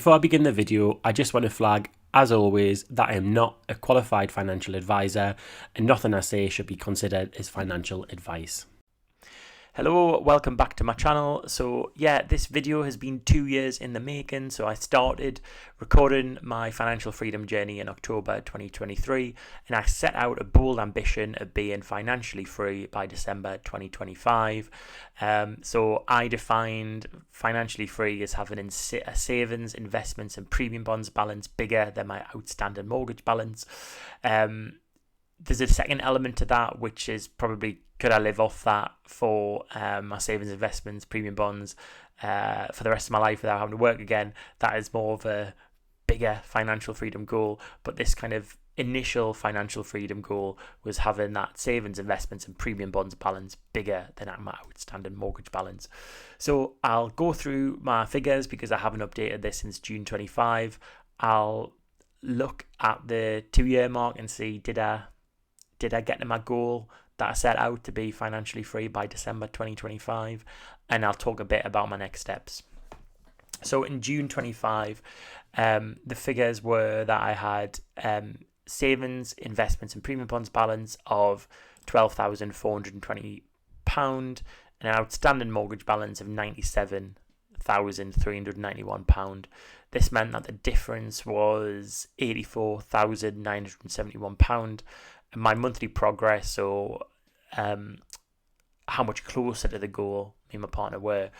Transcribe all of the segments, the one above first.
Before I begin the video, I just want to flag, as always, that I am not a qualified financial advisor and nothing I say should be considered as financial advice. Hello, welcome back to my channel. So yeah, this video has been 2 years in the making. So I started recording my financial freedom journey in October 2023, and I set out a bold ambition of being financially free by December 2025. So I defined financially free as having a savings, investments and premium bonds balance bigger than my outstanding mortgage balance. There's a second element to that, which is probably, could I live off that for my savings, investments, premium bonds for the rest of my life without having to work again? That is more of a bigger financial freedom goal. But this kind of initial financial freedom goal was having that savings, investments and premium bonds balance bigger than my outstanding mortgage balance. So I'll go through my figures because I haven't updated this since June 25. I'll look at the 2-year mark and see, did I get to my goal that I set out to be financially free by December 2025? And I'll talk a bit about my next steps. So in June 25, the figures were that I had savings, investments and premium bonds balance of £12,420 and an outstanding mortgage balance of £97,391. This meant that the difference was £84,971. And my monthly progress, so how much closer to the goal me and my partner were,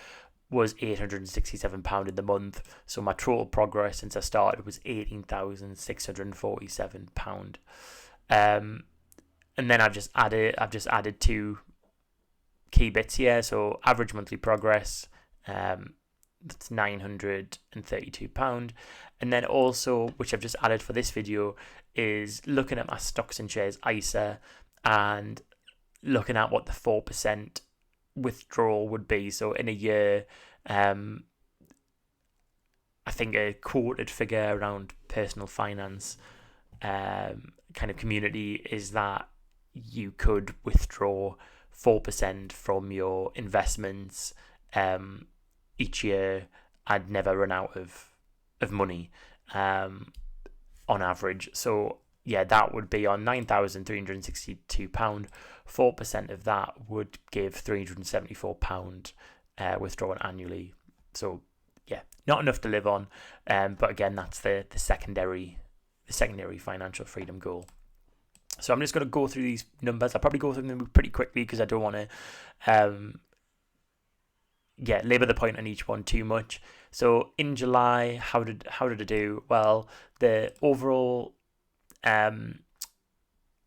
was £867 in the month. So my total progress since I started was £18,647. And then I've just added two key bits here. So average monthly progress, that's £932. And then also, which I've just added for this video, is looking at my stocks and shares ISA and looking at what the 4% withdrawal would be. So in a year, I think a quoted figure around personal finance kind of community is that you could withdraw 4% from your investments each year and never run out of money on average. So yeah, that would be on £9,362. 4% of that would give £374 withdrawn annually. So yeah, not enough to live on. But again, that's the secondary financial freedom goal. So I'm just going to go through these numbers. I'll probably go through them pretty quickly because I don't want to labour the point on each one too much. So in July, how did I do? Well, the overall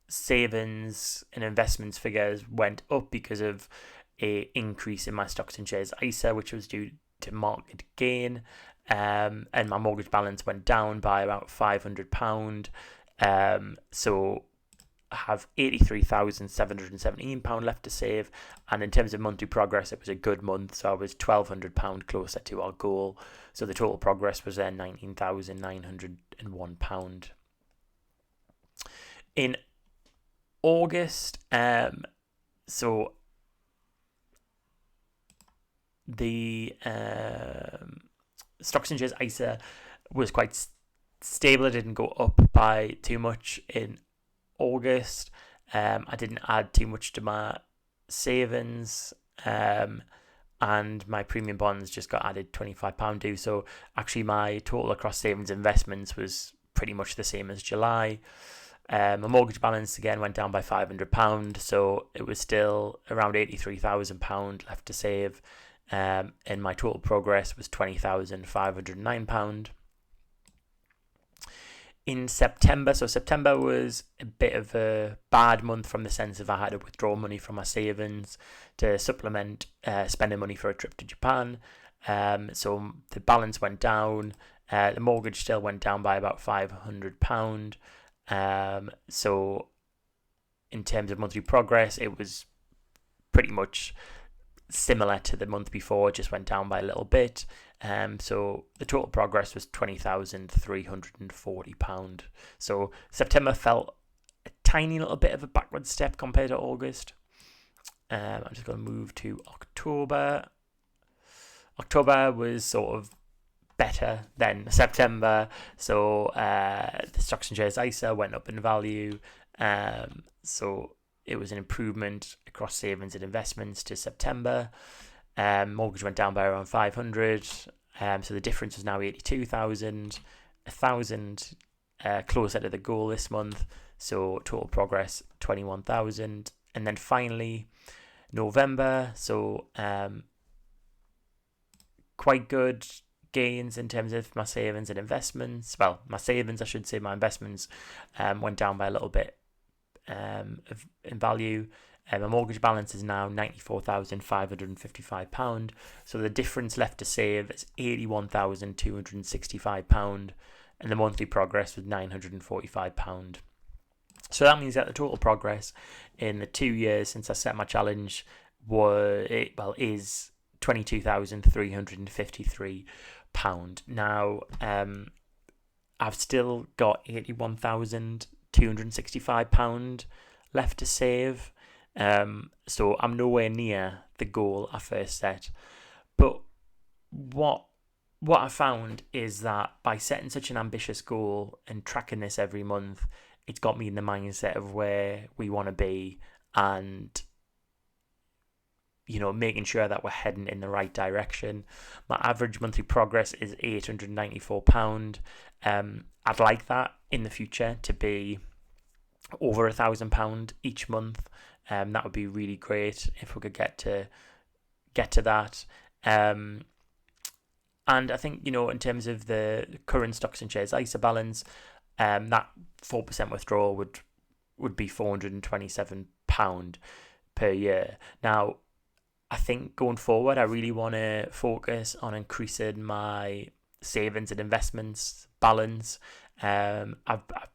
savings and investments figures went up because of a increase in my stocks and shares ISA, which was due to market gain, and my mortgage balance went down by about £500. So I have £83,717 left to save, and in terms of monthly progress, it was a good month, so I was £1,200 closer to our goal. So the total progress was then £19,901. In August, so the stocks and shares ISA was quite stable. It didn't go up by too much in August. I didn't add too much to my savings, and my premium bonds just got added £25 due. So actually my total across savings investments was pretty much the same as July. My mortgage balance again went down by £500, so it was still around £83,000 left to save, and my total progress was £20,509. In September, so September was a bit of a bad month from the sense of I had to withdraw money from my savings to supplement spending money for a trip to Japan. So the balance went down. The mortgage still went down by about £500. So in terms of monthly progress, it was pretty much similar to the month before, it just went down by a little bit. So the total progress was £20,340. So September felt a tiny little bit of a backward step compared to August. I'm just going to move to October. October was sort of better than September. So the stocks and shares ISA went up in value. So it was an improvement across savings and investments to September. Mortgage went down by around 500. So the difference is now 82,000, 1,000 closer to the goal this month. So total progress 21,000. And then finally November. So quite good gains in terms of my savings and investments. Well, my savings, I should say. My investments went down by a little bit in value. My mortgage balance is now £94,555. So the difference left to save is £81,265, and the monthly progress was £945. So that means that the total progress in the 2 years since I set my challenge is £22,353. Now, I've still got £81,265 left to save. So I'm nowhere near the goal I first set. But what I found is that by setting such an ambitious goal and tracking this every month, it's got me in the mindset of where we want to be, and making sure that we're heading in the right direction. My average monthly progress is £894. I'd like that in the future to be over £1,000 each month. That would be really great if we could get to that. And I think, in terms of the current stocks and shares ISA balance, that 4% withdrawal would be £427 per year. Now, I think going forward, I really want to focus on increasing my savings and investments balance. I've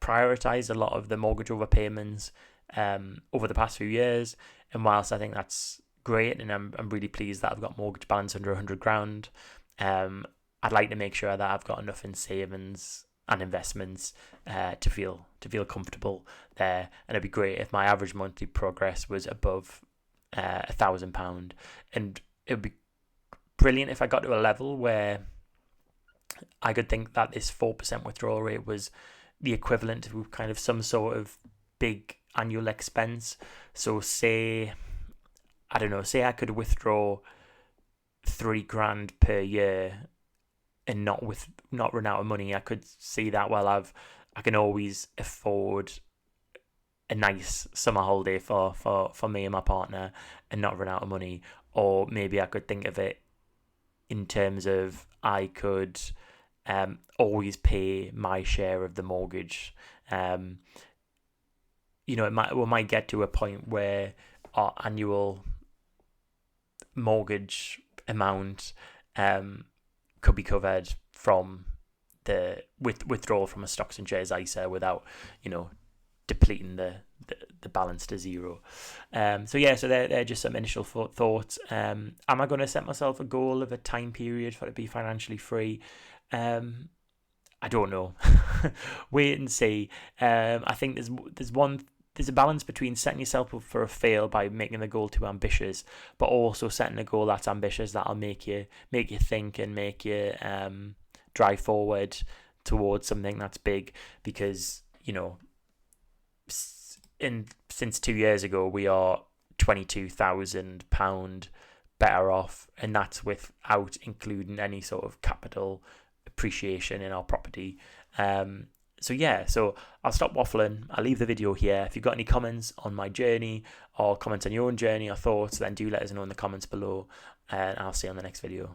prioritised a lot of the mortgage overpayments over the past few years, and whilst I think that's great, and I'm really pleased that I've got mortgage balance under 100 grand, I'd like to make sure that I've got enough in savings and investments to feel comfortable there. And it'd be great if my average monthly progress was above £1,000, and it would be brilliant if I got to a level where I could think that this 4% withdrawal rate was the equivalent to kind of some sort of big annual expense. So say I could withdraw £3,000 per year and not run out of money. I could see that, well, I can always afford a nice summer holiday for me and my partner and not run out of money. Or maybe I could think of it in terms of I could always pay my share of the mortgage. We might get to a point where our annual mortgage amount could be covered from the withdrawal from a stocks and shares ISA without depleting the balance to zero. So they're just some initial thoughts. Am I going to set myself a goal of a time period for it to be financially free? I don't know. Wait and see. I think there's a balance between setting yourself up for a fail by making the goal too ambitious, but also setting a goal that's ambitious that'll make you think and make you drive forward towards something that's big. Because since 2 years ago, we are £22,000 better off, and that's without including any sort of capital appreciation in our property. So I'll stop waffling. I'll leave the video here. If you've got any comments on my journey or comments on your own journey or thoughts, then do let us know in the comments below, and I'll see you on the next video.